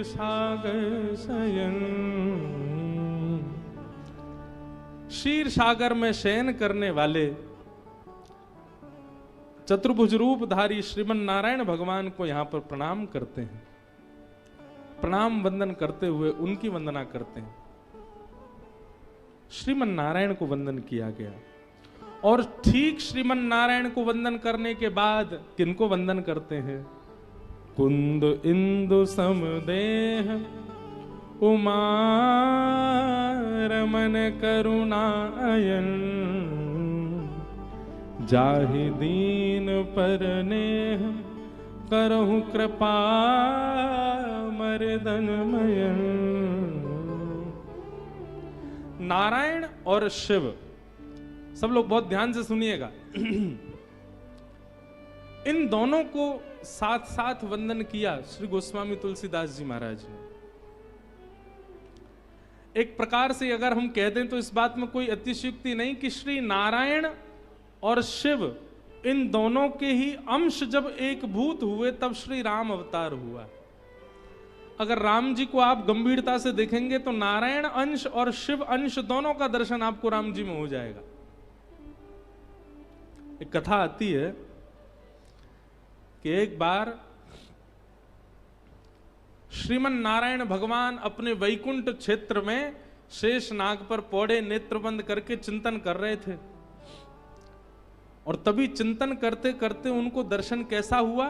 सागर शयन। क्षीर सागर में शयन करने वाले चतुर्भुज रूपधारी श्रीमन नारायण भगवान को यहां पर प्रणाम करते हैं। प्रणाम वंदन करते हुए उनकी वंदना करते हैं। श्रीमन नारायण को वंदन किया गया और ठीक श्रीमन नारायण को वंदन करने के बाद किनको वंदन करते हैं? कुंद इंदु समदेह उमा रमन करुणा अयन। जाहि दीन पर नेह करहु कृपा मर्दन मयन। नारायण और शिव, सब लोग बहुत ध्यान से सुनिएगा, इन दोनों को साथ साथ वंदन किया श्री गोस्वामी तुलसीदास जी महाराज ने। एक प्रकार से अगर हम कह दें तो इस बात में कोई अतिशयोक्ति नहीं कि श्री नारायण और शिव इन दोनों के ही अंश जब एक भूत हुए तब श्री राम अवतार हुआ। अगर राम जी को आप गंभीरता से देखेंगे तो नारायण अंश और शिव अंश दोनों का दर्शन आपको राम जी में हो जाएगा। एक कथा आती है कि एक बार श्रीमन नारायण भगवान अपने वैकुंठ क्षेत्र में शेष नाग पर पौड़े नेत्र बंद करके चिंतन कर रहे थे और तभी चिंतन करते करते उनको दर्शन कैसा हुआ?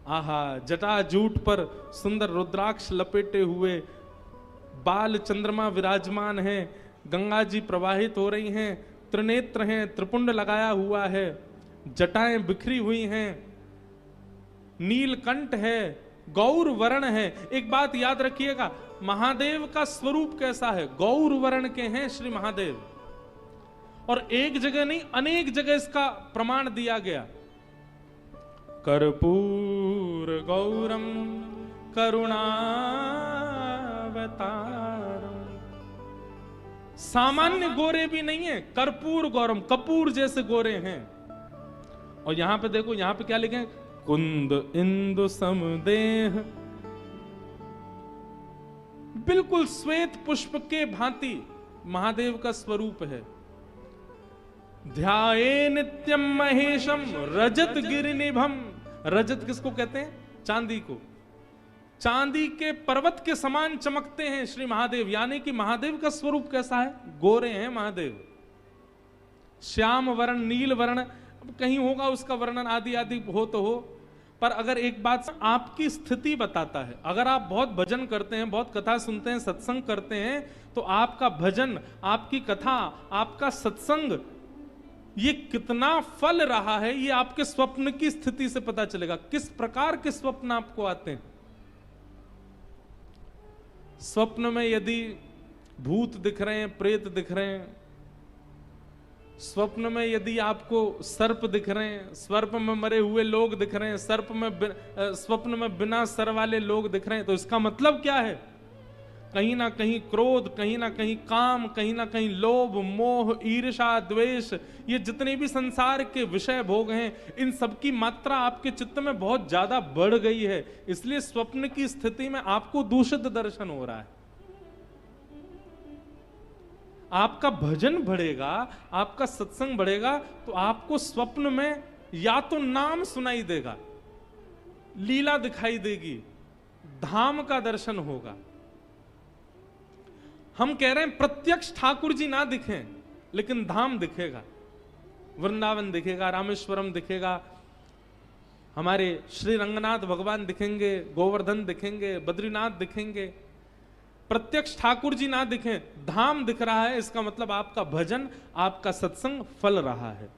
आहा, जटाजूट पर सुंदर रुद्राक्ष लपेटे हुए बाल चंद्रमा विराजमान हैं, गंगा जी प्रवाहित हो रही हैं, त्रिनेत्र हैं, त्रिपुंड लगाया हुआ है, जटाएं बिखरी हुई हैं, नीलकंठ है, गौर वर्ण है। एक बात याद रखिएगा, महादेव का स्वरूप कैसा है? गौर वर्ण के हैं श्री महादेव। और एक जगह नहीं, अनेक जगह इसका प्रमाण दिया गया। कर्पूर गौरम करुणावतारम। सामान्य गोरे भी नहीं है, कर्पूर गौरम, कपूर जैसे गोरे हैं। और यहां पे देखो, यहां पे क्या लिखे? कुंद इंदु समदेह। बिल्कुल श्वेत पुष्प के भांति महादेव का स्वरूप है। ध्याये नित्यम महेशम रजत गिरिनिभम। रजत किसको कहते हैं? चांदी को। चांदी के पर्वत के समान चमकते हैं श्री महादेव। यानी कि महादेव का स्वरूप कैसा है? गोरे हैं महादेव। श्याम वर्ण, नील वर्ण, कहीं होगा उसका वर्णन आदि आदि हो तो हो, पर अगर एक बात आपकी स्थिति बताता है, अगर आप बहुत भजन करते हैं, बहुत कथा सुनते हैं, सत्संग करते हैं, तो आपका भजन, आपकी कथा, आपका सत्संग ये कितना फल रहा है, ये आपके स्वप्न की स्थिति से पता चलेगा। किस प्रकार के स्वप्न आपको आते हैं? स्वप्न में यदि भूत दिख रहे हैं, प्रेत दिख रहे हैं, स्वप्न में यदि आपको सर्प दिख रहे हैं, सर्प में मरे हुए लोग दिख रहे हैं, स्वप्न में बिना सर वाले लोग दिख रहे हैं, तो इसका मतलब क्या है? कहीं ना कहीं क्रोध, कहीं ना कहीं काम, कहीं ना कहीं लोभ, मोह, ईर्ष्या, द्वेष, ये जितने भी संसार के विषय भोग हैं, इन सब की मात्रा आपके चित्त में बहुत ज्यादा बढ़ गई है। इसलिए स्वप्न की स्थिति में आपको दूषित दर्शन हो रहा है। आपका भजन बढ़ेगा, आपका सत्संग बढ़ेगा, तो आपको स्वप्न में या तो नाम सुनाई देगा, लीला दिखाई देगी, धाम का दर्शन होगा। हम कह रहे हैं प्रत्यक्ष ठाकुर जी ना दिखें, लेकिन धाम दिखेगा, वृंदावन दिखेगा, रामेश्वरम दिखेगा, हमारे श्री रंगनाथ भगवान दिखेंगे, गोवर्धन दिखेंगे, बद्रीनाथ दिखेंगे। प्रत्यक्ष ठाकुर जी ना दिखें, धाम दिख रहा है, इसका मतलब आपका भजन, आपका सत्संग फल रहा है।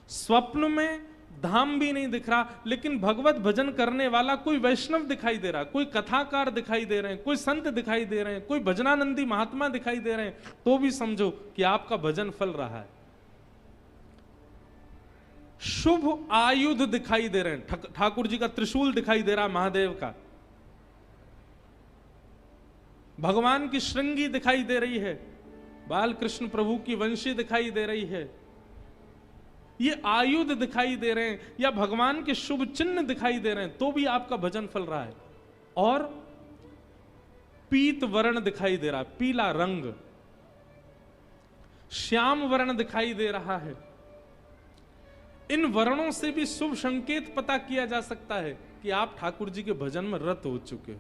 स्वप्न में धाम भी नहीं दिख रहा, लेकिन भगवत भजन करने वाला कोई वैष्णव दिखाई दे रहा है, कोई कथाकार दिखाई दे रहे हैं, कोई संत दिखाई दे रहे हैं, कोई भजनानंदी महात्मा दिखाई दे रहे हैं, तो भी समझो कि आपका भजन फल रहा है। शुभ आयुध दिखाई दे रहे हैं, ठाकुर जी का त्रिशूल दिखाई दे रहा है, महादेव का, भगवान की श्रृंगी दिखाई दे रही है, बाल कृष्ण प्रभु की वंशी दिखाई दे रही है, ये आयुध दिखाई दे रहे हैं, या भगवान के शुभ चिन्ह दिखाई दे रहे हैं, तो भी आपका भजन फल रहा है। और पीत वर्ण दिखाई दे रहा है, पीला रंग, श्याम वर्ण दिखाई दे रहा है। इन वर्णों से भी शुभ संकेत पता किया जा सकता है कि आप ठाकुर जी के भजन में रत हो चुके हो।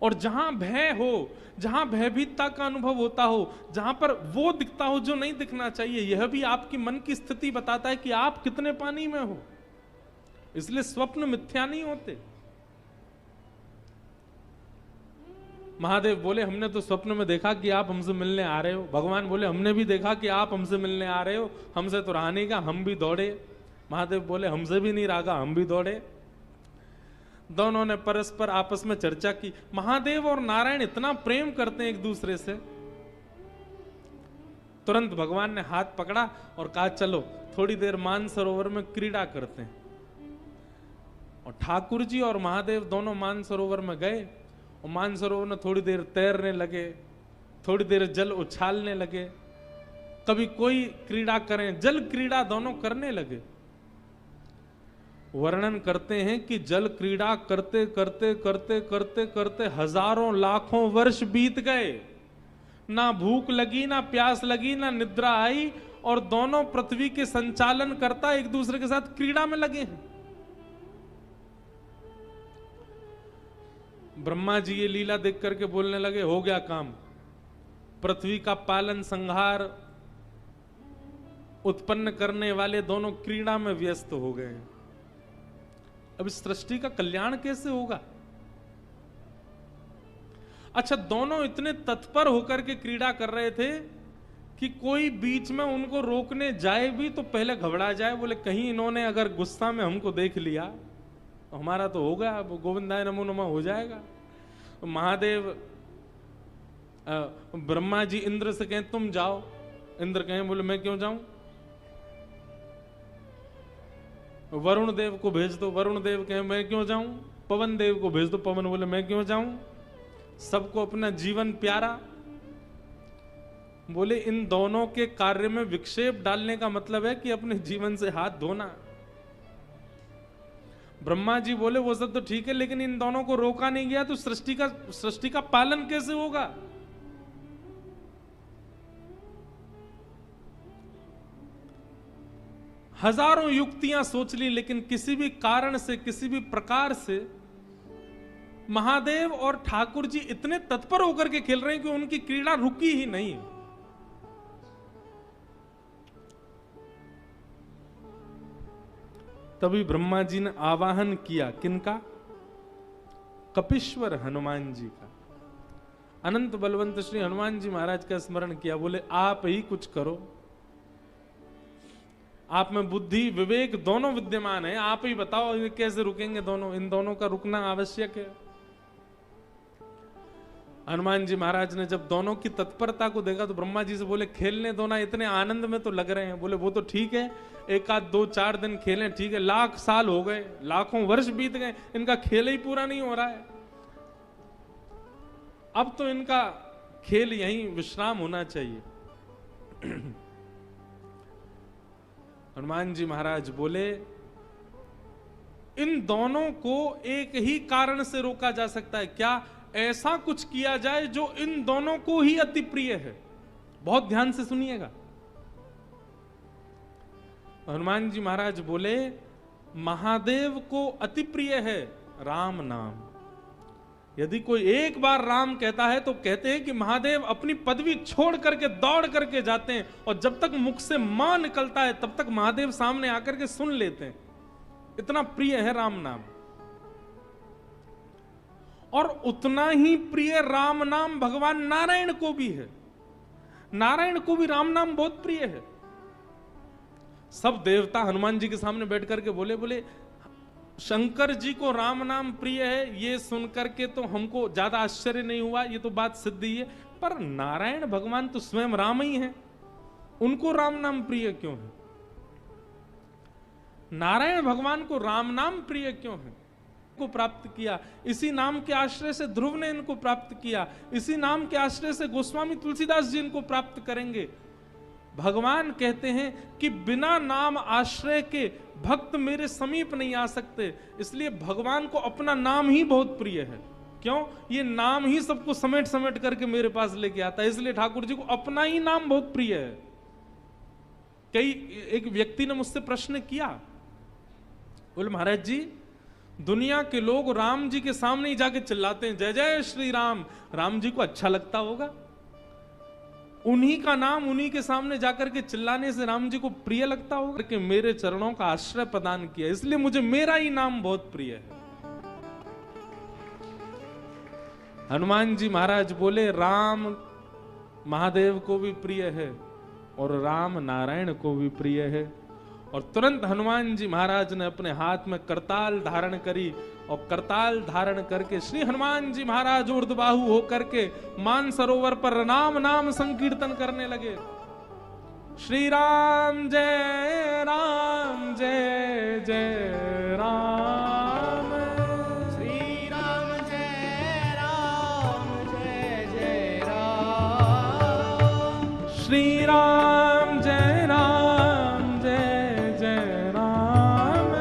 और जहां भय हो, जहां भयभीतता का अनुभव होता हो, जहां पर वो दिखता हो जो नहीं दिखना चाहिए, यह भी आपकी मन की स्थिति बताता है कि आप कितने पानी में हो। इसलिए स्वप्न मिथ्या नहीं होते। महादेव बोले हमने तो स्वप्न में देखा कि आप हमसे मिलने आ रहे हो। भगवान बोले हमने भी देखा कि आप हमसे मिलने आ रहे हो, हमसे तो रहा नहीं का, हम भी दौड़े। महादेव बोले हमसे भी नहीं रहा, हम भी दौड़े। दोनों ने परस्पर आपस में चर्चा की। महादेव और नारायण इतना प्रेम करते हैं एक दूसरे से। तुरंत भगवान ने हाथ पकड़ा और कहा चलो थोड़ी देर मानसरोवर में क्रीड़ा करते हैं। और ठाकुर जी और महादेव दोनों मानसरोवर में गए और मानसरोवर में थोड़ी देर तैरने लगे, थोड़ी देर जल उछालने लगे, कभी कोई क्रीड़ा करें, जल क्रीड़ा दोनों करने लगे। वर्णन करते हैं कि जल क्रीड़ा करते करते करते करते करते हजारों लाखों वर्ष बीत गए। ना भूख लगी, ना प्यास लगी, ना निद्रा आई, और दोनों पृथ्वी के संचालन करता एक दूसरे के साथ क्रीड़ा में लगे हैं। ब्रह्मा जी ये लीला देख करके बोलने लगे हो गया काम। पृथ्वी का पालन संहार उत्पन्न करने वाले दोनों क्रीड़ा में व्यस्त हो गए हैं। अब इस सृष्टि का कल्याण कैसे होगा? अच्छा, दोनों इतने तत्पर होकर के क्रीड़ा कर रहे थे कि कोई बीच में उनको रोकने जाए भी तो पहले घबरा जाए। बोले कहीं इन्होंने अगर गुस्सा में हमको देख लिया तो हमारा तो होगा, अब गोविंदाय नमो नमः हो जाएगा। तो महादेव ब्रह्मा जी इंद्र से कहें तुम जाओ। इंद्र कहें बोले मैं क्यों जाऊं? वरुण देव को भेज दो। वरुण देव कहें मैं क्यों जाऊं? पवन देव को भेज दो। पवन बोले मैं क्यों जाऊं? सबको अपना जीवन प्यारा। बोले इन दोनों के कार्य में विक्षेप डालने का मतलब है कि अपने जीवन से हाथ धोना। ब्रह्मा जी बोले वो सब तो ठीक है, लेकिन इन दोनों को रोका नहीं गया तो सृष्टि का पालन कैसे होगा? हजारों युक्तियां सोच ली, लेकिन किसी भी कारण से, किसी भी प्रकार से महादेव और ठाकुर जी इतने तत्पर होकर के खेल रहे हैं कि उनकी क्रीड़ा रुकी ही नहीं। तभी ब्रह्मा जी ने आवाहन किया, किनका? कपीश्वर हनुमान जी का। अनंत बलवंत श्री हनुमान जी महाराज का स्मरण किया। बोले आप ही कुछ करो, आप में बुद्धि विवेक दोनों विद्यमान है, आप ही बताओ ये कैसे रुकेंगे दोनों? इन दोनों का रुकना आवश्यक है। हनुमान जी महाराज ने जब दोनों की तत्परता को देखा तो ब्रह्मा जी से बोले खेलने दो ना, इतने आनंद में तो लग रहे हैं। बोले वो तो ठीक है, एक आध दो चार दिन खेलें, ठीक है, लाख साल हो गए, लाखों वर्ष बीत गए, इनका खेल ही पूरा नहीं हो रहा है। अब तो इनका खेल यहीं विश्राम होना चाहिए। हनुमान जी महाराज बोले इन दोनों को एक ही कारण से रोका जा सकता है। क्या? ऐसा कुछ किया जाए जो इन दोनों को ही अति प्रिय है। बहुत ध्यान से सुनिएगा। हनुमान जी महाराज बोले महादेव को अति प्रिय है राम नाम। यदि कोई एक बार राम कहता है तो कहते हैं कि महादेव अपनी पदवी छोड़ करके दौड़ करके जाते हैं, और जब तक मुख से मां निकलता है तब तक महादेव सामने आकर के सुन लेते हैं। इतना प्रिय है राम नाम। और उतना ही प्रिय राम नाम भगवान नारायण को भी है। नारायण को भी राम नाम बहुत प्रिय है। सब देवता हनुमान जी के सामने बैठ करके बोले शंकर जी को राम नाम प्रिय है, ये सुनकर के तो हमको ज्यादा आश्चर्य नहीं हुआ, ये तो बात सिद्ध ही है। पर नारायण भगवान तो स्वयं राम ही है, उनको राम नाम प्रिय क्यों है? नारायण भगवान को राम नाम प्रिय क्यों है? को प्राप्त किया, इसी नाम के आश्रय से ध्रुव ने इनको प्राप्त किया, इसी नाम के आश्रय से गोस्वामी तुलसीदास जी इनको प्राप्त करेंगे। भगवान कहते हैं कि बिना नाम आश्रय के भक्त मेरे समीप नहीं आ सकते। इसलिए भगवान को अपना नाम ही बहुत प्रिय है। क्यों? ये नाम ही सबको समेट समेट करके मेरे पास लेके आता है। इसलिए ठाकुर जी को अपना ही नाम बहुत प्रिय है। एक व्यक्ति ने मुझसे प्रश्न किया, बोले महाराज जी, दुनिया के लोग राम जी के सामने ही जाके चिल्लाते हैं जय जय श्री राम, राम जी को अच्छा लगता होगा? उन्हीं का नाम उन्हीं के सामने जाकर के चिल्लाने से राम जी को प्रिय लगता होगा? कि मेरे चरणों का आश्रय प्रदान किया, इसलिए मुझे मेरा ही नाम बहुत प्रिय है। हनुमान जी महाराज बोले राम महादेव को भी प्रिय है और राम नारायण को भी प्रिय है। और तुरंत हनुमान जी महाराज ने अपने हाथ में करताल धारण करी और करताल धारण करके श्री हनुमान जी महाराज ऊर्ध्वबाहु होकर के मान सरोवर पर राम नाम संकीर्तन करने लगे। श्री राम जय जय राम, श्री राम जय जय राम, श्री राम जय राम जय जय राम,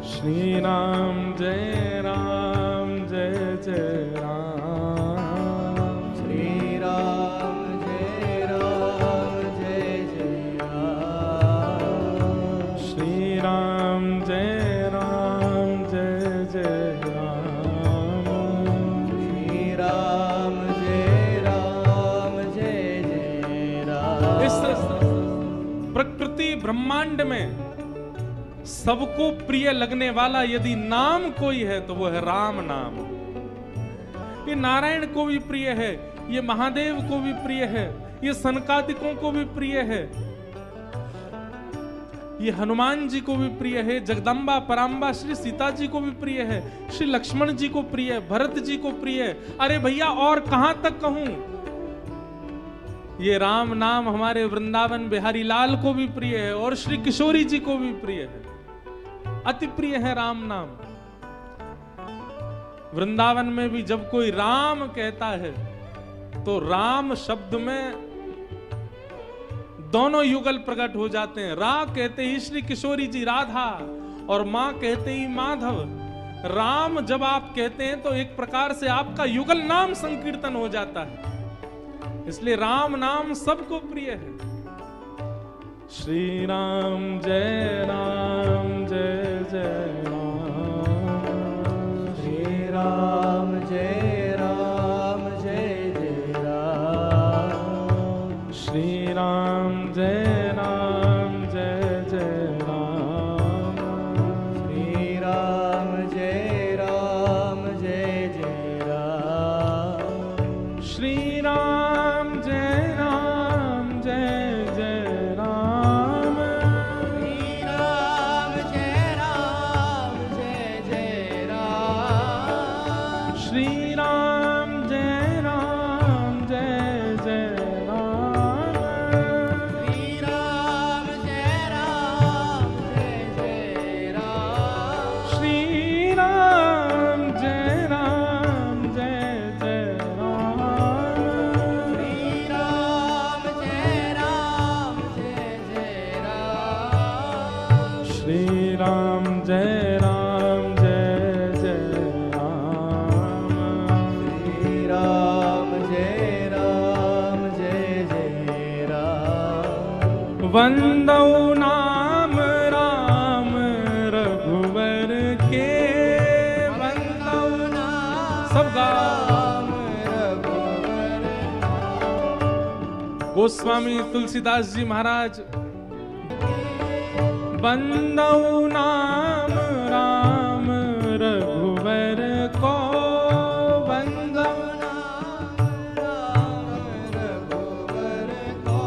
श्री राम जय जय राम, श्री राम जय जय राम, श्री राम जय जय राम। इस प्रकृति ब्रह्मांड में सबको प्रिय लगने वाला यदि नाम कोई है तो वो है राम नाम। ये नारायण को भी प्रिय है, ये महादेव को भी प्रिय है, ये सनकादिकों को भी प्रिय है, ये हनुमान जी को भी प्रिय है, जगदम्बा पराम्बा श्री सीता जी को भी प्रिय है, श्री लक्ष्मण जी को प्रिय है, भरत जी को प्रिय है। अरे भैया और कहां तक कहूं, ये राम नाम हमारे वृंदावन बिहारी लाल को भी प्रिय है और श्री किशोरी जी को भी प्रिय है, अति प्रिय है राम नाम। वृंदावन में भी जब कोई राम कहता है तो राम शब्द में दोनों युगल प्रकट हो जाते हैं। रा कहते ही श्री किशोरी जी राधा और मां कहते ही माधव। राम जब आप कहते हैं तो एक प्रकार से आपका युगल नाम संकीर्तन हो जाता है, इसलिए राम नाम सबको प्रिय है। श्री राम जय जय राम, श्री राम जय जय राम, श्री राम जय जय राम, श्री राम जय जय राम, श्री राम जय जय राम, श्री राम जय जय राम, श्री राम जय जय राम, श्री राम जय जय राम, श्री राम जय जय राम, श्री राम जय राम, श्री राम जय जय राम, श्री राम जय जय राम, वंदौ नाम राम रघुवर के, वंदौ सब गाओ। रघुवर गोस्वामी तुलसीदास जी महाराज, वंदौ नाम राम रघुवर को, वंदौ रघुवर को,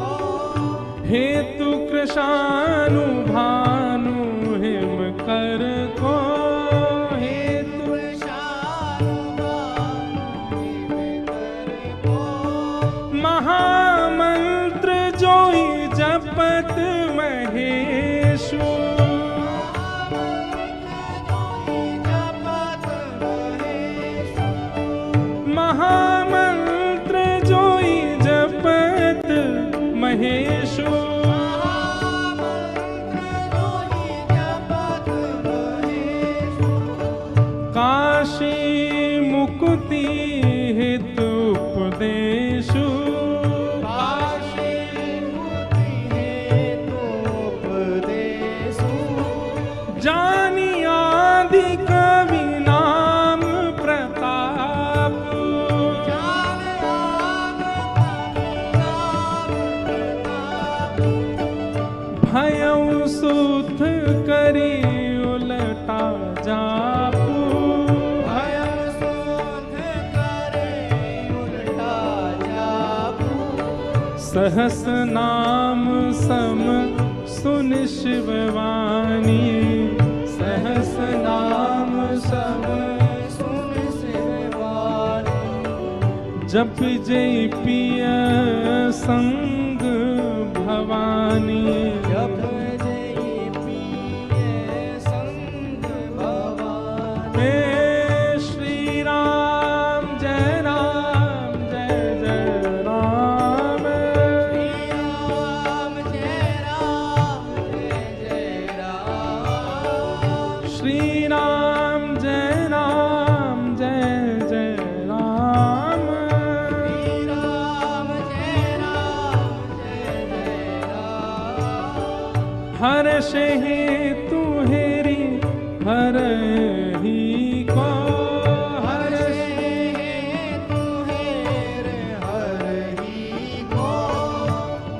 हेतु कृशानु भानु हिम कर को, हेतु महामंत्र जोई जपत महेशु, महेशु काशी मुक्ति हेतु उपदेशु जानी आदि कवि नाम प्रताप भयउ सुध करी उलटा जापू सहस नाम सम सुन शिववाणी सहस नाम सम सुन शिववाणी जप जय पिय संग भवानी जप जय पिय संग भवानी श्री राम जय राम जय जय राम श्री राम जय राम जय जय राम श्री राम जय राम जय जय राम हर्ष हेतु हेरी हर ही को हर्ष हेतु हेर हर ही को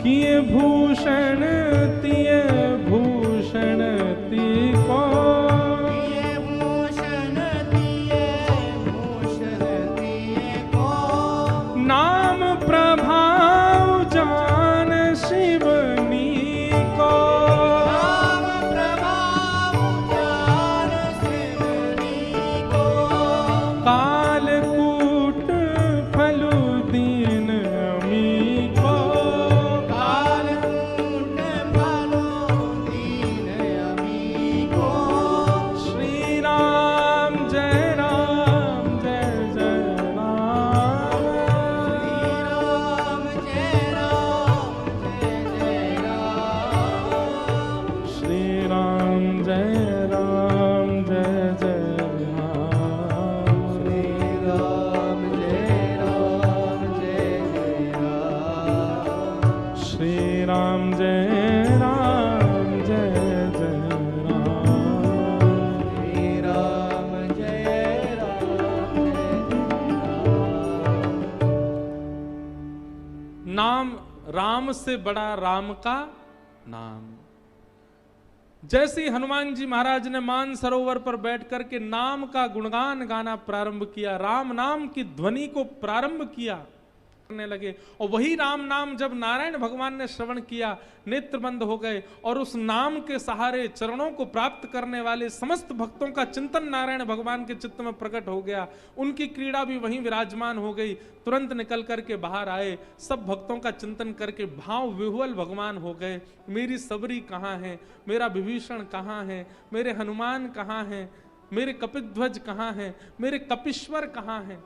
किए भूषण तिय भूषण ती को नाम प्रभाव जान शिवनी को नाम प्रभाव जान शिवनी को कालकूट फलु दीन अमी को कालकूट फलु दीन अमी को श्री राम जय राम जय जय राम श्री राम जय राम जय जय राम श्री राम जय राम जय जय राम श्री राम जय राम जय जय राम श्री राम जय राम नाम राम से बड़ा राम का नाम। जैसे ही हनुमान जी महाराज ने मान सरोवर पर बैठ करके नाम का गुणगान गाना प्रारंभ किया, राम नाम की ध्वनि को प्रारंभ किया करने लगे, और वही राम नाम जब नारायण भगवान ने श्रवण किया नेत्र बंद हो गए, और उस नाम के सहारे चरणों को प्राप्त करने वाले समस्त भक्तों का चिंतन नारायण भगवान के चित्त में प्रकट हो गया, उनकी क्रीड़ा भी वहीं विराजमान हो गई। तुरंत निकल करके बाहर आए, सब भक्तों का चिंतन करके भाव विह्वल भगवान हो गए। मेरी सबरी कहाँ है, मेरा विभीषण कहाँ है, मेरे हनुमान कहाँ हैं, मेरे कपिध्वज कहाँ हैं, मेरे कपीश्वर कहाँ हैं।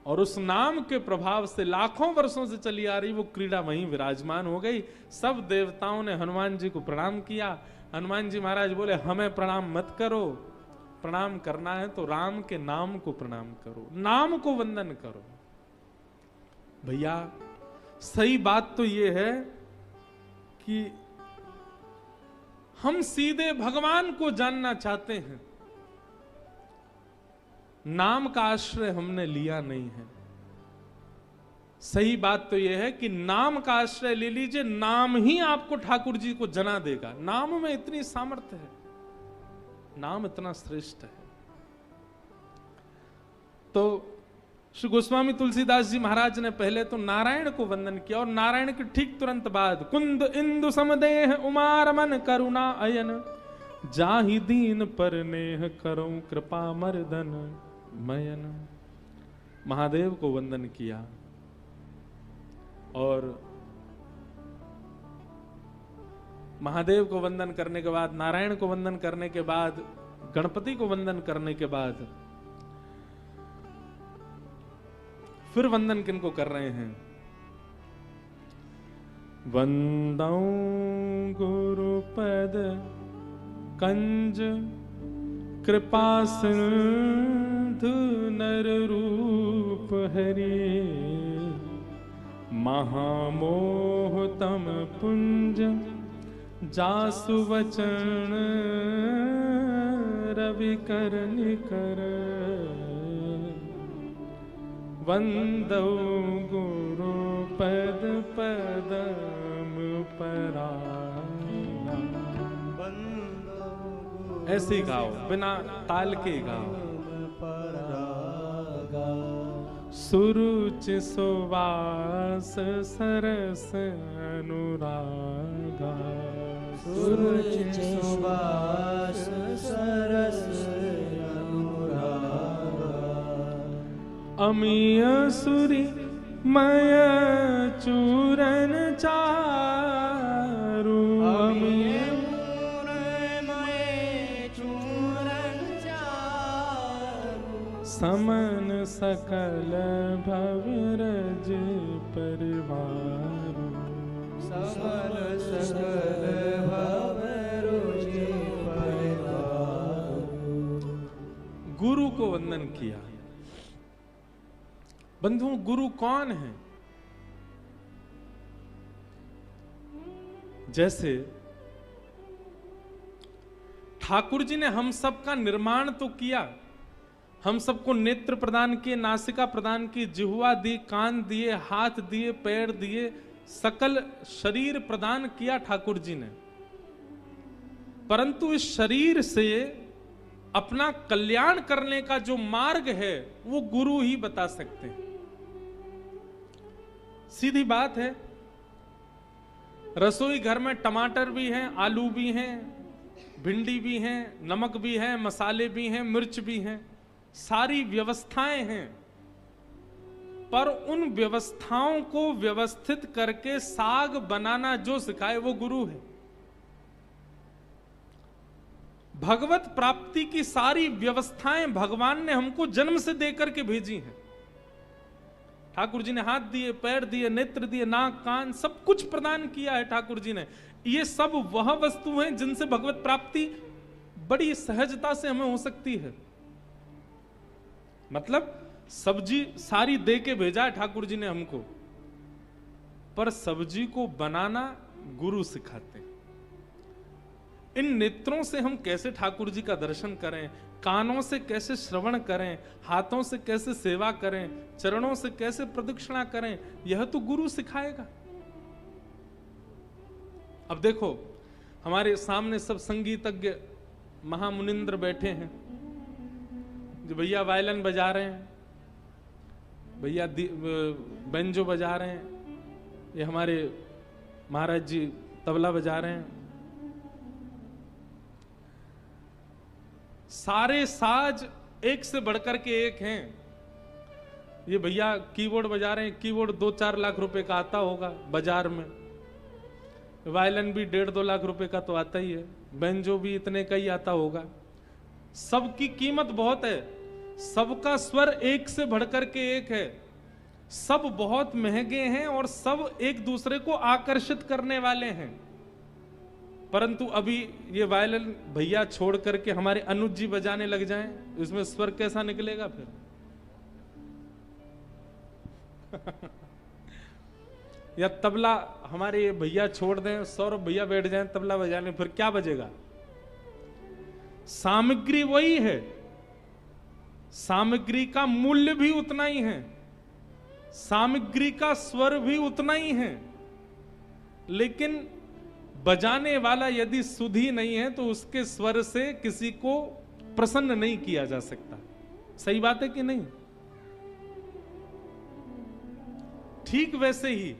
और उस नाम के प्रभाव से लाखों वर्षों से चली आ रही वो क्रीड़ा वहीं विराजमान हो गई। सब देवताओं ने हनुमान जी को प्रणाम किया। हनुमान जी महाराज बोले, हमें प्रणाम मत करो, प्रणाम करना है तो राम के नाम को प्रणाम करो, नाम को वंदन करो। भैया सही बात तो ये है कि हम सीधे भगवान को जानना चाहते हैं, नाम का आश्रय हमने लिया नहीं है। सही बात तो यह है कि नाम का आश्रय ले लीजिए, नाम ही आपको ठाकुर जी को जना देगा। नाम में इतनी सामर्थ्य है, नाम इतना श्रेष्ठ है। तो श्री गोस्वामी तुलसीदास जी महाराज ने पहले तो नारायण को वंदन किया, और नारायण के ठीक तुरंत बाद कुंद इंदु समदेह उमारमन करुणा अयन जाहि दीन पर नेह करो कृपा मर्दन मयन, महादेव को वंदन किया। और महादेव को वंदन करने के बाद, नारायण को वंदन करने के बाद, गणपति को वंदन करने के बाद फिर वंदन किनको कर रहे हैं? वंदौ गुरुपद कंज कृपा सिंधु नर रूप हरि महामोह तम पुंज जासु वचन रवि कर निकर वंदौ गुरु पद पदम परागा। ऐसे ही गाओ, बिना ताल के गाओ। सुरुचि सुवास सरस अनुरागा। सुरुचि सुवास सरस अनुरागा। अमीय सुरी मय चूरन चारु। अमीय मय चूरन चारु। समन सकल भवरज परिवार। समन सकल भवरज परिवार। गुरु को वंदन किया। बंधुओं, गुरु कौन है? जैसे ठाकुर जी ने हम सब का निर्माण तो किया, हम सबको नेत्र प्रदान किए, नासिका प्रदान की, जिह्वा दी, कान दिए, हाथ दिए, पैर दिए, सकल शरीर प्रदान किया ठाकुर जी ने। परंतु इस शरीर से अपना कल्याण करने का जो मार्ग है वो गुरु ही बता सकते हैं। सीधी बात है, रसोई घर में टमाटर भी हैं, आलू भी हैं, भिंडी भी हैं, नमक भी है, मसाले भी हैं, मिर्च भी हैं, सारी व्यवस्थाएं हैं, पर उन व्यवस्थाओं को व्यवस्थित करके साग बनाना जो सिखाए वो गुरु है। भगवत प्राप्ति की सारी व्यवस्थाएं भगवान ने हमको जन्म से देकर के भेजी हैं। ठाकुर जी ने हाथ दिए, पैर दिए, नेत्र दिए, नाक, कान, सब कुछ प्रदान किया है ठाकुर जी ने। ये सब वह वस्तु हैं जिनसे भगवत प्राप्ति बड़ी सहजता से हमें हो सकती है। मतलब सब्जी सारी दे के भेजा है ठाकुर जी ने हमको, पर सब्जी को बनाना गुरु सिखाते हैं। इन नेत्रों से हम कैसे ठाकुर जी का दर्शन करें, कानों से कैसे श्रवण करें, हाथों से कैसे सेवा करें, चरणों से कैसे प्रदक्षिणा करें, यह तो गुरु सिखाएगा। अब देखो, हमारे सामने सब संगीतज्ञ महामुनिंद्र बैठे हैं, जो भैया वायलिन बजा रहे हैं, भैया बेंजो बजा रहे हैं, ये हमारे महाराज जी तबला बजा रहे हैं। सारे साज एक से बढ़कर के एक हैं। ये भैया कीबोर्ड बजा रहे हैं, कीबोर्ड 2-4 लाख रुपए का आता होगा बाजार में। वायलिन भी 1.5-2 लाख रुपए का तो आता ही है, बेंजो भी इतने का ही आता होगा। सबकी कीमत बहुत है, सबका स्वर एक से बढ़कर के एक है, सब बहुत महंगे हैं और सब एक दूसरे को आकर्षित करने वाले हैं। परंतु अभी ये वायलिन भैया छोड़ करके हमारे अनुज जी बजाने लग जाएं, इसमें स्वर कैसा निकलेगा फिर? या तबला हमारे ये भैया छोड़ दें, सौरभ भैया बैठ जाएं तबला बजाने, फिर क्या बजेगा? सामग्री वही है, सामग्री का मूल्य भी उतना ही है, सामग्री का स्वर भी उतना ही है, लेकिन बजाने वाला यदि सुधी नहीं है तो उसके स्वर से किसी को प्रसन्न नहीं किया जा सकता। सही बात है कि नहीं? ठीक वैसे ही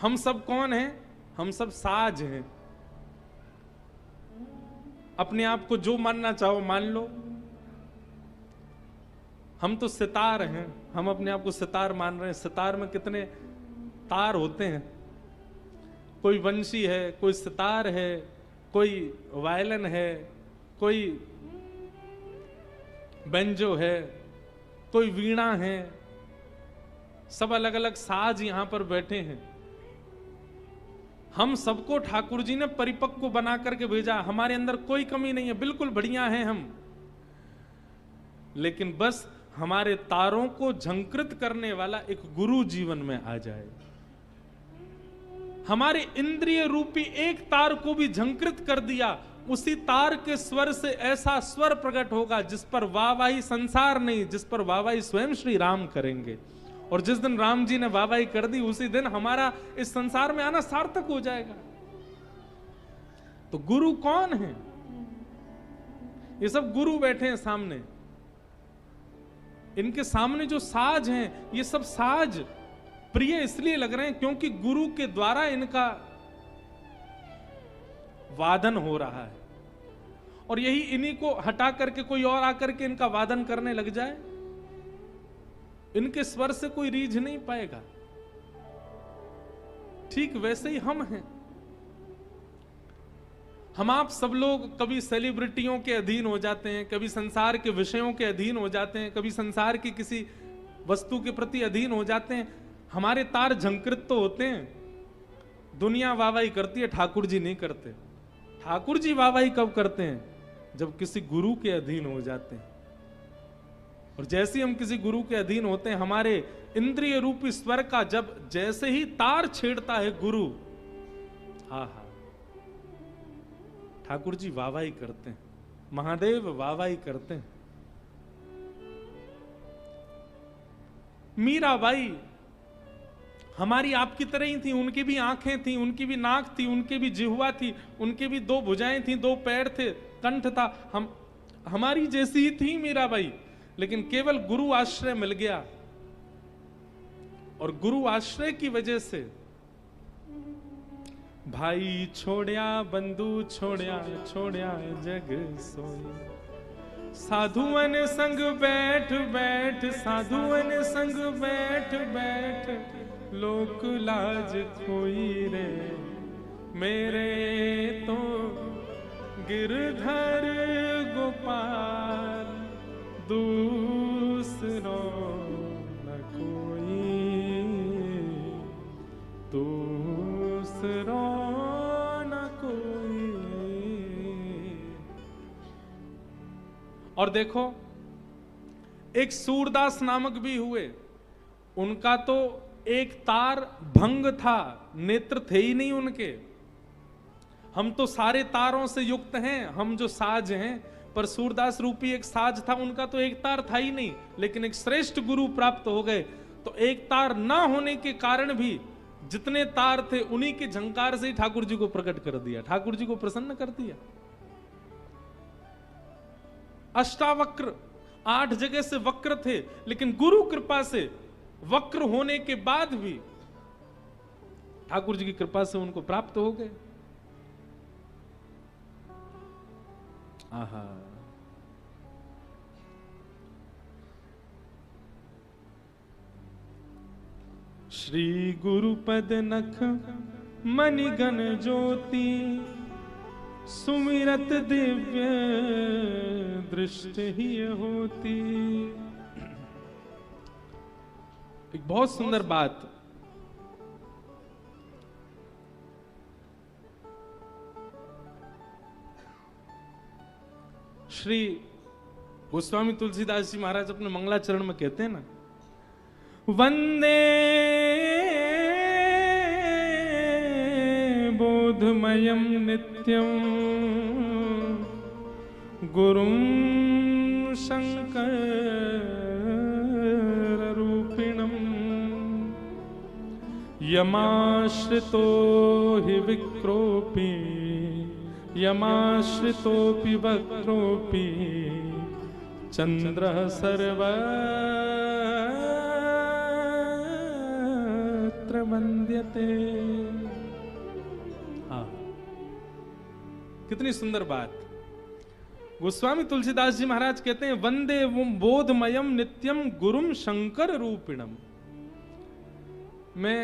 हम सब कौन हैं? हम सब साज हैं। अपने आप को जो मानना चाहो मान लो। हम तो सितार हैं, हम अपने आप को सितार मान रहे हैं। सितार में कितने तार होते हैं? कोई वंशी है, कोई सितार है, कोई वायलिन है, कोई बेंजो है, कोई वीणा है, सब अलग अलग साज यहां पर बैठे हैं। हम सबको ठाकुर जी ने परिपक्व बना करके भेजा, हमारे अंदर कोई कमी नहीं है, बिल्कुल बढ़िया हैं हम, लेकिन बस हमारे तारों को झंकृत करने वाला एक गुरु जीवन में आ जाए। हमारे इंद्रिय रूपी एक तार को भी झंकृत कर दिया, उसी तार के स्वर से ऐसा स्वर प्रकट होगा जिस पर वाहवाही संसार नहीं, जिस पर वाहवाही स्वयं श्री राम करेंगे। और जिस दिन राम जी ने वाहवाही कर दी उसी दिन हमारा इस संसार में आना सार्थक हो जाएगा। तो गुरु कौन है? ये सब गुरु बैठे हैं सामने, इनके सामने जो साज हैं, ये सब साज प्रिय इसलिए लग रहे हैं क्योंकि गुरु के द्वारा इनका वादन हो रहा है। और यही इन्हीं को हटा करके कोई और आकर के इनका वादन करने लग जाए, इनके स्वर से कोई रीझ नहीं पाएगा। ठीक वैसे ही हम हैं। हम आप सब लोग कभी सेलिब्रिटियों के अधीन हो जाते हैं, कभी संसार के विषयों के अधीन हो जाते हैं, कभी संसार की किसी वस्तु के प्रति अधीन हो जाते हैं। हमारे तार झंकृत तो होते हैं, दुनिया वाहवाही करती है, ठाकुर जी नहीं करते। ठाकुर जी वाहवाही कब करते हैं? जब किसी गुरु के अधीन हो जाते हैं। और जैसे हम किसी गुरु के अधीन होते हैं, हमारे इंद्रिय रूपी स्वर का जब जैसे ही तार छेड़ता है गुरु, आहा, ठाकुर जी वाहवाही करते हैं, महादेव वाहवाही करते हैं। मीराबाई हमारी आपकी तरह ही थी, उनकी भी आंखें थी, उनकी भी नाक थी, उनकी भी जिह्वा थी, उनकी भी 2 भुजाएं थी, 2 पैर थे, कंठ था। हमारी जैसी ही थी मीराबाई, लेकिन केवल गुरु आश्रय मिल गया। और गुरु आश्रय की वजह से भाई छोड़या बंधु छोड़या छोड़या जग सोई, साधुअन संग बैठ बैठ साधुअन संग बैठ बैठ, लोक लाज खोई रे मेरे तो गिरधर गोपाल, दूसरो न कोई, दूसरो न कोई। और देखो, एक सूरदास नामक भी हुए, उनका तो एक तार भंग था, नेत्र थे ही नहीं उनके। हम तो सारे तारों से युक्त हैं, हम जो साज हैं, पर सूरदास रूपी एक साज था, उनका तो एक तार था ही नहीं, लेकिन एक श्रेष्ठ गुरु प्राप्त हो गए। तो एक तार ना होने के कारण भी जितने तार थे उन्हीं के झंकार से ही ठाकुर जी को प्रकट कर दिया, ठाकुर जी को प्रसन्न कर दिया। अष्टावक्र 8 जगह से वक्र थे, लेकिन गुरु कृपा से वक्र होने के बाद भी ठाकुर जी की कृपा से उनको प्राप्त हो गए। आहा, श्री गुरुपद नख मणिगण ज्योति, सुमिरत दिव्य दृष्टि ही होती। एक बहुत सुंदर बात, श्री गोस्वामी तुलसीदास जी महाराज अपने मंगलाचरण में कहते हैं ना, वंदे बोधमयं नित्यं गुरुं शंकर रूपिणं, यमाश्रितो हि विक्रोपी यमाश्रितोऽपि वक्रोऽपि चंद्रः सर्वत्र वन्द्यते। कितनी सुंदर बात। गोस्वामी तुलसीदास जी महाराज कहते हैं, वंदे बोधमयम नित्यम गुरुम शंकर रूपिणम। मैं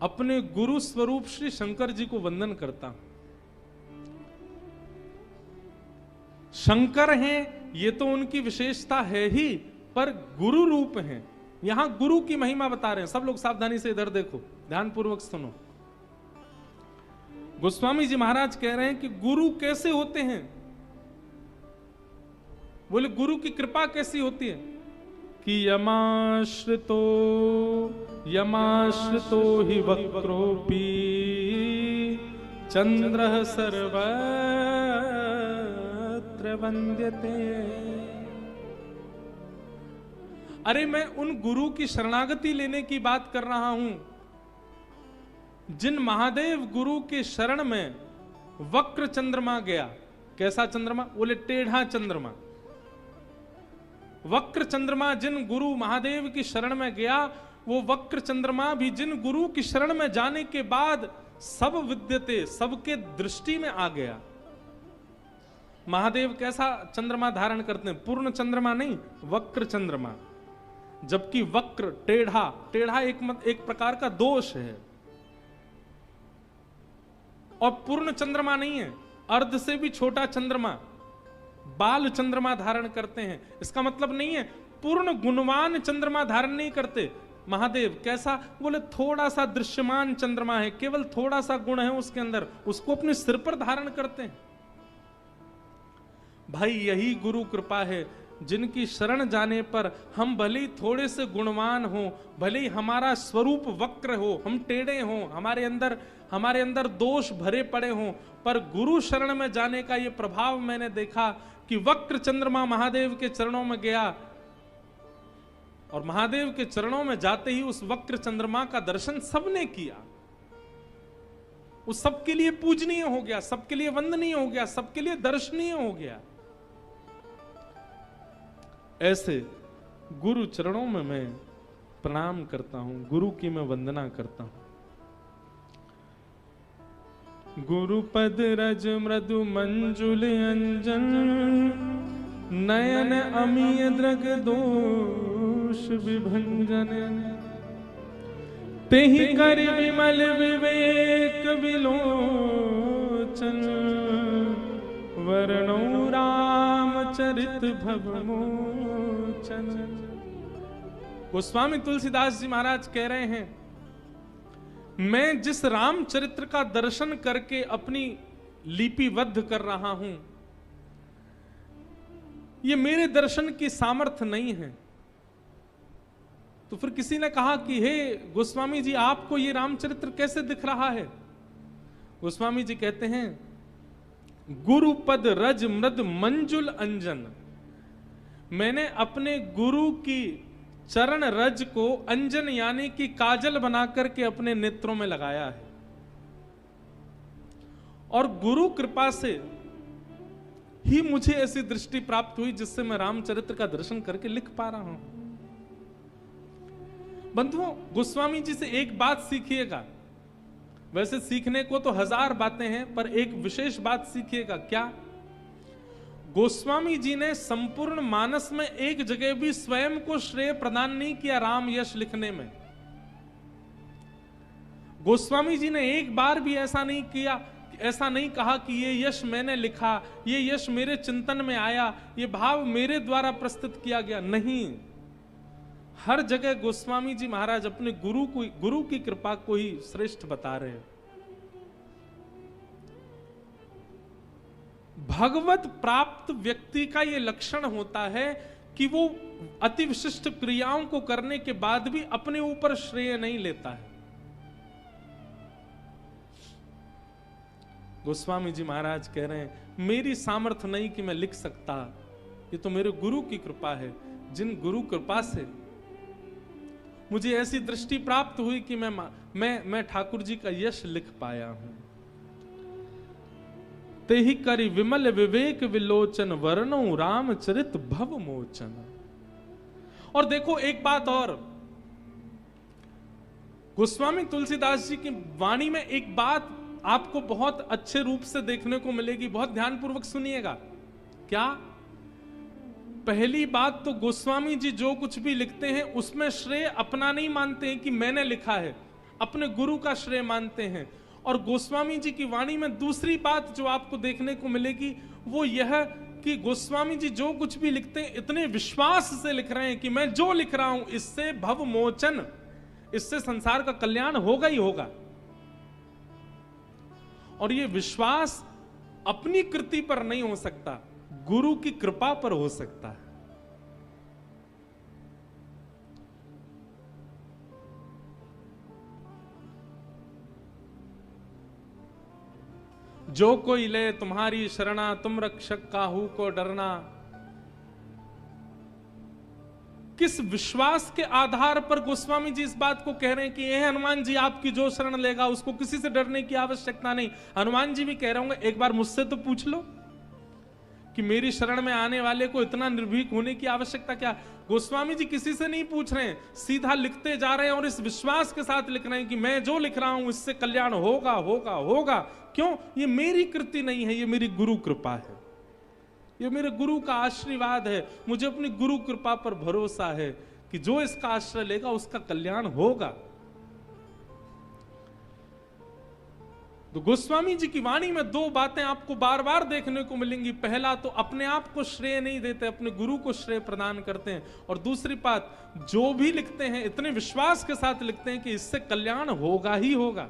अपने गुरु स्वरूप श्री शंकर जी को वंदन करता हूं। शंकर हैं, ये तो उनकी विशेषता है ही, पर गुरु रूप हैं। यहां गुरु की महिमा बता रहे हैं। सब लोग सावधानी से इधर देखो, ध्यान पूर्वक सुनो। गोस्वामी जी महाराज कह रहे हैं कि गुरु कैसे होते हैं? बोले गुरु की कृपा कैसी होती है? कि यमाश्रितो ही वक्रोपी चंद्र सर्वत्र वंद्यते। अरे मैं उन गुरु की शरणागति लेने की बात कर रहा हूं जिन महादेव गुरु के शरण में वक्र चंद्रमा गया। कैसा चंद्रमा? बोले टेढ़ा चंद्रमा। वक्र चंद्रमा जिन गुरु महादेव की शरण में गया, वो वक्र चंद्रमा भी जिन गुरु की शरण में जाने के बाद सब विद्यते, सबके दृष्टि में आ गया। महादेव कैसा चंद्रमा धारण करते हैं? पूर्ण चंद्रमा नहीं, वक्र चंद्रमा। जबकि वक्र टेढ़ा एक प्रकार का दोष है, और पूर्ण चंद्रमा नहीं है, अर्ध से भी छोटा चंद्रमा, बाल चंद्रमा धारण करते हैं। इसका मतलब नहीं है पूर्ण गुणवान चंद्रमा धारण नहीं करते महादेव। कैसा? बोले थोड़ा सा दृश्यमान चंद्रमा है, केवल थोड़ा सा गुण है उसके अंदर, उसको अपने सिर पर धारण करते हैं। भाई यही गुरु कृपा है, जिनकी शरण जाने पर हम भले ही थोड़े से गुणवान हो, भले ही हमारा स्वरूप वक्र हो, हम टेढ़े हो, हमारे अंदर दोष भरे पड़े हो, पर गुरु शरण में जाने का ये प्रभाव मैंने देखा कि वक्र चंद्रमा महादेव के चरणों में गया, और महादेव के चरणों में जाते ही उस वक्र चंद्रमा का दर्शन सबने किया। उस सबके लिए पूजनीय हो गया, सबके लिए वंदनीय हो गया, सबके लिए दर्शनीय हो गया। ऐसे गुरु चरणों में मैं प्रणाम करता हूं, गुरु की मैं वंदना करता हूं। गुरु पद रज मृदु मंजुल अंजन, नयन अमीय द्रग दोष विभंजन, तेहि कर विमल विवेक विलोचन, वर्णो रामचरित भवमोचन। गोस्वामी तुलसीदास जी महाराज कह रहे हैं, मैं जिस रामचरित्र का दर्शन करके अपनी लिपिबद्ध कर रहा हूं, ये मेरे दर्शन की सामर्थ्य नहीं है। तो फिर किसी ने कहा कि हे गोस्वामी जी, आपको ये रामचरित्र कैसे दिख रहा है? गोस्वामी जी कहते हैं, गुरुपद रज मृद मंजुल अंजन, मैंने अपने गुरु की चरण रज को अंजन यानी कि काजल बनाकर के अपने नेत्रों में लगाया है, और गुरु कृपा से ही मुझे ऐसी दृष्टि प्राप्त हुई जिससे मैं रामचरित्र का दर्शन करके लिख पा रहा हूं। बंधुओं, गोस्वामी जी से एक बात सीखिएगा। वैसे सीखने को तो 1000 बातें हैं, पर एक विशेष बात सीखिएगा। क्या? गोस्वामी जी ने संपूर्ण मानस में एक जगह भी स्वयं को श्रेय प्रदान नहीं किया राम यश लिखने में। गोस्वामी जी ने एक बार भी ऐसा नहीं किया, ऐसा नहीं कहा कि ये यश मैंने लिखा, ये यश मेरे चिंतन में आया, ये भाव मेरे द्वारा प्रस्तुत किया गया। नहीं, हर जगह गोस्वामी जी महाराज अपने गुरु की कृपा को ही श्रेष्ठ बता रहे हैं। भगवत प्राप्त व्यक्ति का यह लक्षण होता है कि वो अति विशिष्ट क्रियाओं को करने के बाद भी अपने ऊपर श्रेय नहीं लेता है। गोस्वामी जी महाराज कह रहे हैं, मेरी सामर्थ्य नहीं कि मैं लिख सकता, ये तो मेरे गुरु की कृपा है, जिन गुरु कृपा से मुझे ऐसी दृष्टि प्राप्त हुई कि मैं ठाकुर जी का यश लिख पाया हूं। तेहि करि विमल विवेक विलोचन, वर्णो रामचरित भव मोचन। और देखो एक बात और, गोस्वामी तुलसीदास जी की वाणी में एक बात आपको बहुत अच्छे रूप से देखने को मिलेगी, बहुत ध्यानपूर्वक सुनिएगा। क्या? पहली बात तो गोस्वामी जी जो कुछ भी लिखते हैं उसमें श्रेय अपना नहीं मानते हैं कि मैंने लिखा है, अपने गुरु का श्रेय मानते हैं। और गोस्वामी जी की वाणी में दूसरी बात जो आपको देखने को मिलेगी वो यह कि गोस्वामी जी जो कुछ भी लिखते हैं इतने विश्वास से लिख रहे हैं कि मैं जो लिख रहा हूं इससे भव मोचन, इससे संसार का कल्याण होगा ही होगा। और ये विश्वास अपनी कृति पर नहीं हो सकता, गुरु की कृपा पर हो सकता है। जो कोई ले तुम्हारी शरणा, तुम रक्षक काहू को डरना। किस विश्वास के आधार पर गोस्वामी जी इस बात को कह रहे हैं कि ये हनुमान जी, आपकी जो शरण लेगा उसको किसी से डरने की आवश्यकता नहीं। हनुमान जी भी कह रहे होंगे एक बार मुझसे तो पूछ लो कि मेरी शरण में आने वाले को इतना निर्भीक होने की आवश्यकता क्या। गोस्वामी जी किसी से नहीं पूछ रहे हैं, सीधा लिखते जा रहे हैं और इस विश्वास के साथ लिख रहे हैं कि मैं जो लिख रहा हूं इससे कल्याण होगा होगा होगा। क्यों? ये मेरी कृति नहीं है, ये मेरी गुरु कृपा है, ये मेरे गुरु का आशीर्वाद है। मुझे अपनी गुरु कृपा पर भरोसा है कि जो इसका आश्रय लेगा उसका कल्याण होगा। तो गोस्वामी जी की वाणी में दो बातें आपको बार बार देखने को मिलेंगी। पहला तो अपने आप को श्रेय नहीं देते, अपने गुरु को श्रेय प्रदान करते हैं। और दूसरी बात, जो भी लिखते हैं इतने विश्वास के साथ लिखते हैं कि इससे कल्याण होगा ही होगा।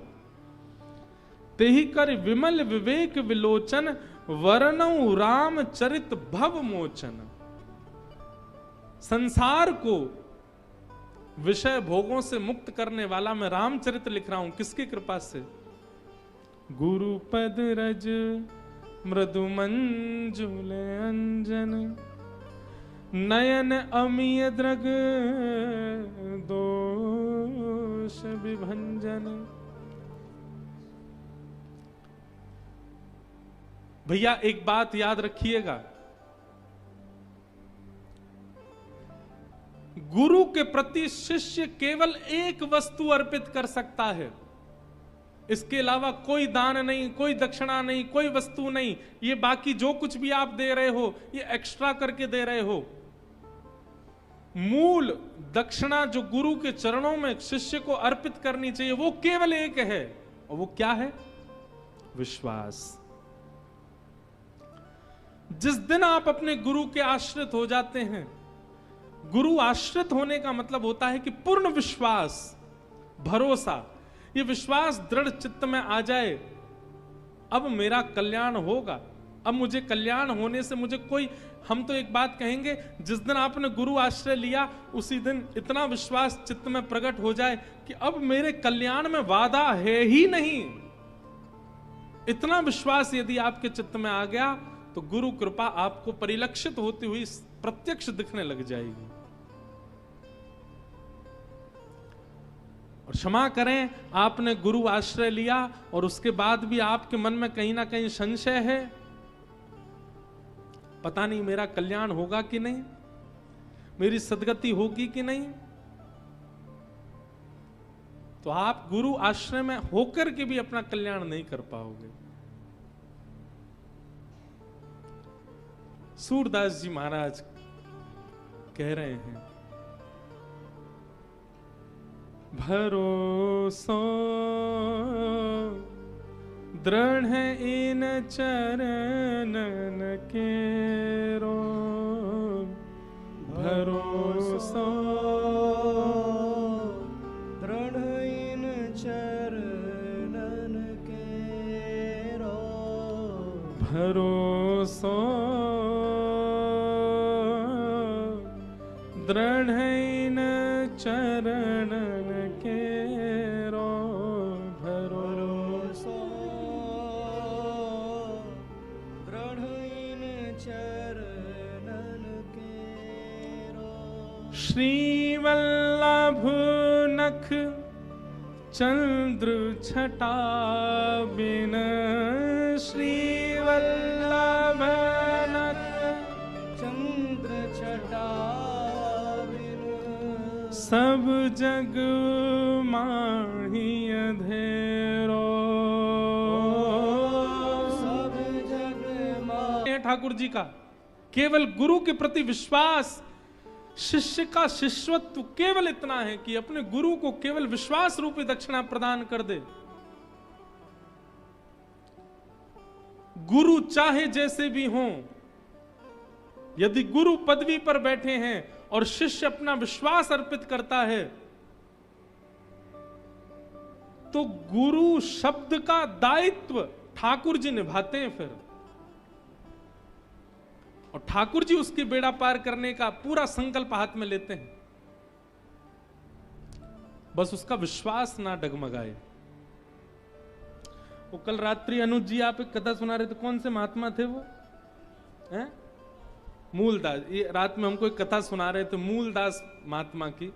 तेहि कर विमल विवेक विलोचन, वर्णौ राम चरित भव मोचन। संसार को विषय भोगों से मुक्त करने वाला मैं रामचरित लिख रहा हूं, किसकी कृपा से? गुरु पद रज मृदु मंजुल अंजन, नयन अमीय द्रग दोष विभंजन। भैया एक बात याद रखिएगा, गुरु के प्रति शिष्य केवल एक वस्तु अर्पित कर सकता है, इसके अलावा कोई दान नहीं, कोई दक्षिणा नहीं, कोई वस्तु नहीं। ये बाकी जो कुछ भी आप दे रहे हो ये एक्स्ट्रा करके दे रहे हो। मूल दक्षिणा जो गुरु के चरणों में शिष्य को अर्पित करनी चाहिए वो केवल एक है, और वो क्या है? विश्वास। जिस दिन आप अपने गुरु के आश्रित हो जाते हैं, गुरु आश्रित होने का मतलब होता है कि पूर्ण विश्वास, भरोसा, ये विश्वास दृढ़ चित्त में आ जाए, अब मेरा कल्याण होगा, अब मुझे कल्याण होने से मुझे कोई, हम तो एक बात कहेंगे, जिस दिन आपने गुरु आश्रय लिया उसी दिन इतना विश्वास चित्त में प्रकट हो जाए कि अब मेरे कल्याण में वादा है ही नहीं। इतना विश्वास यदि आपके चित्त में आ गया तो गुरु कृपा आपको परिलक्षित होती हुई प्रत्यक्ष दिखने लग जाएगी। और क्षमा करें, आपने गुरु आश्रय लिया और उसके बाद भी आपके मन में कहीं ना कहीं संशय है, पता नहीं मेरा कल्याण होगा कि नहीं, मेरी सद्गति होगी कि नहीं, तो आप गुरु आश्रय में होकर के भी अपना कल्याण नहीं कर पाओगे। सूरदास जी महाराज कह रहे हैं, भरोसो दृढ़ इन चरणन केरो, भरोसो दृढ़ इन चरणन केरो, भरोसो दृढ़ इन चरणन केरो, भरोसो दृढ़ इन चरणन केरो। श्री वल्लभ नख चंद्र छटा बिन, श्री वल्लभ नख चंद्र छटा सब जग माही अंधेरो, सब जग माही। ठाकुर जी का केवल गुरु के प्रति विश्वास, शिष्य का शिष्यत्व केवल इतना है कि अपने गुरु को केवल विश्वास रूपी दक्षिणा प्रदान कर दे। गुरु चाहे जैसे भी हों, यदि गुरु पदवी पर बैठे हैं और शिष्य अपना विश्वास अर्पित करता है, तो गुरु शब्द का दायित्व ठाकुर जी निभाते हैं फिर, और ठाकुर जी उसकी बेड़ा पार करने का पूरा संकल्प हाथ में लेते हैं। बस उसका विश्वास ना डगमगाए। वो कल रात्रि अनुज जी आप एक कथा सुना रहे थे, कौन से महात्मा थे वो? हैं? मूलदास। ये रात में हमको एक कथा सुना रहे थे मूलदास महात्मा की।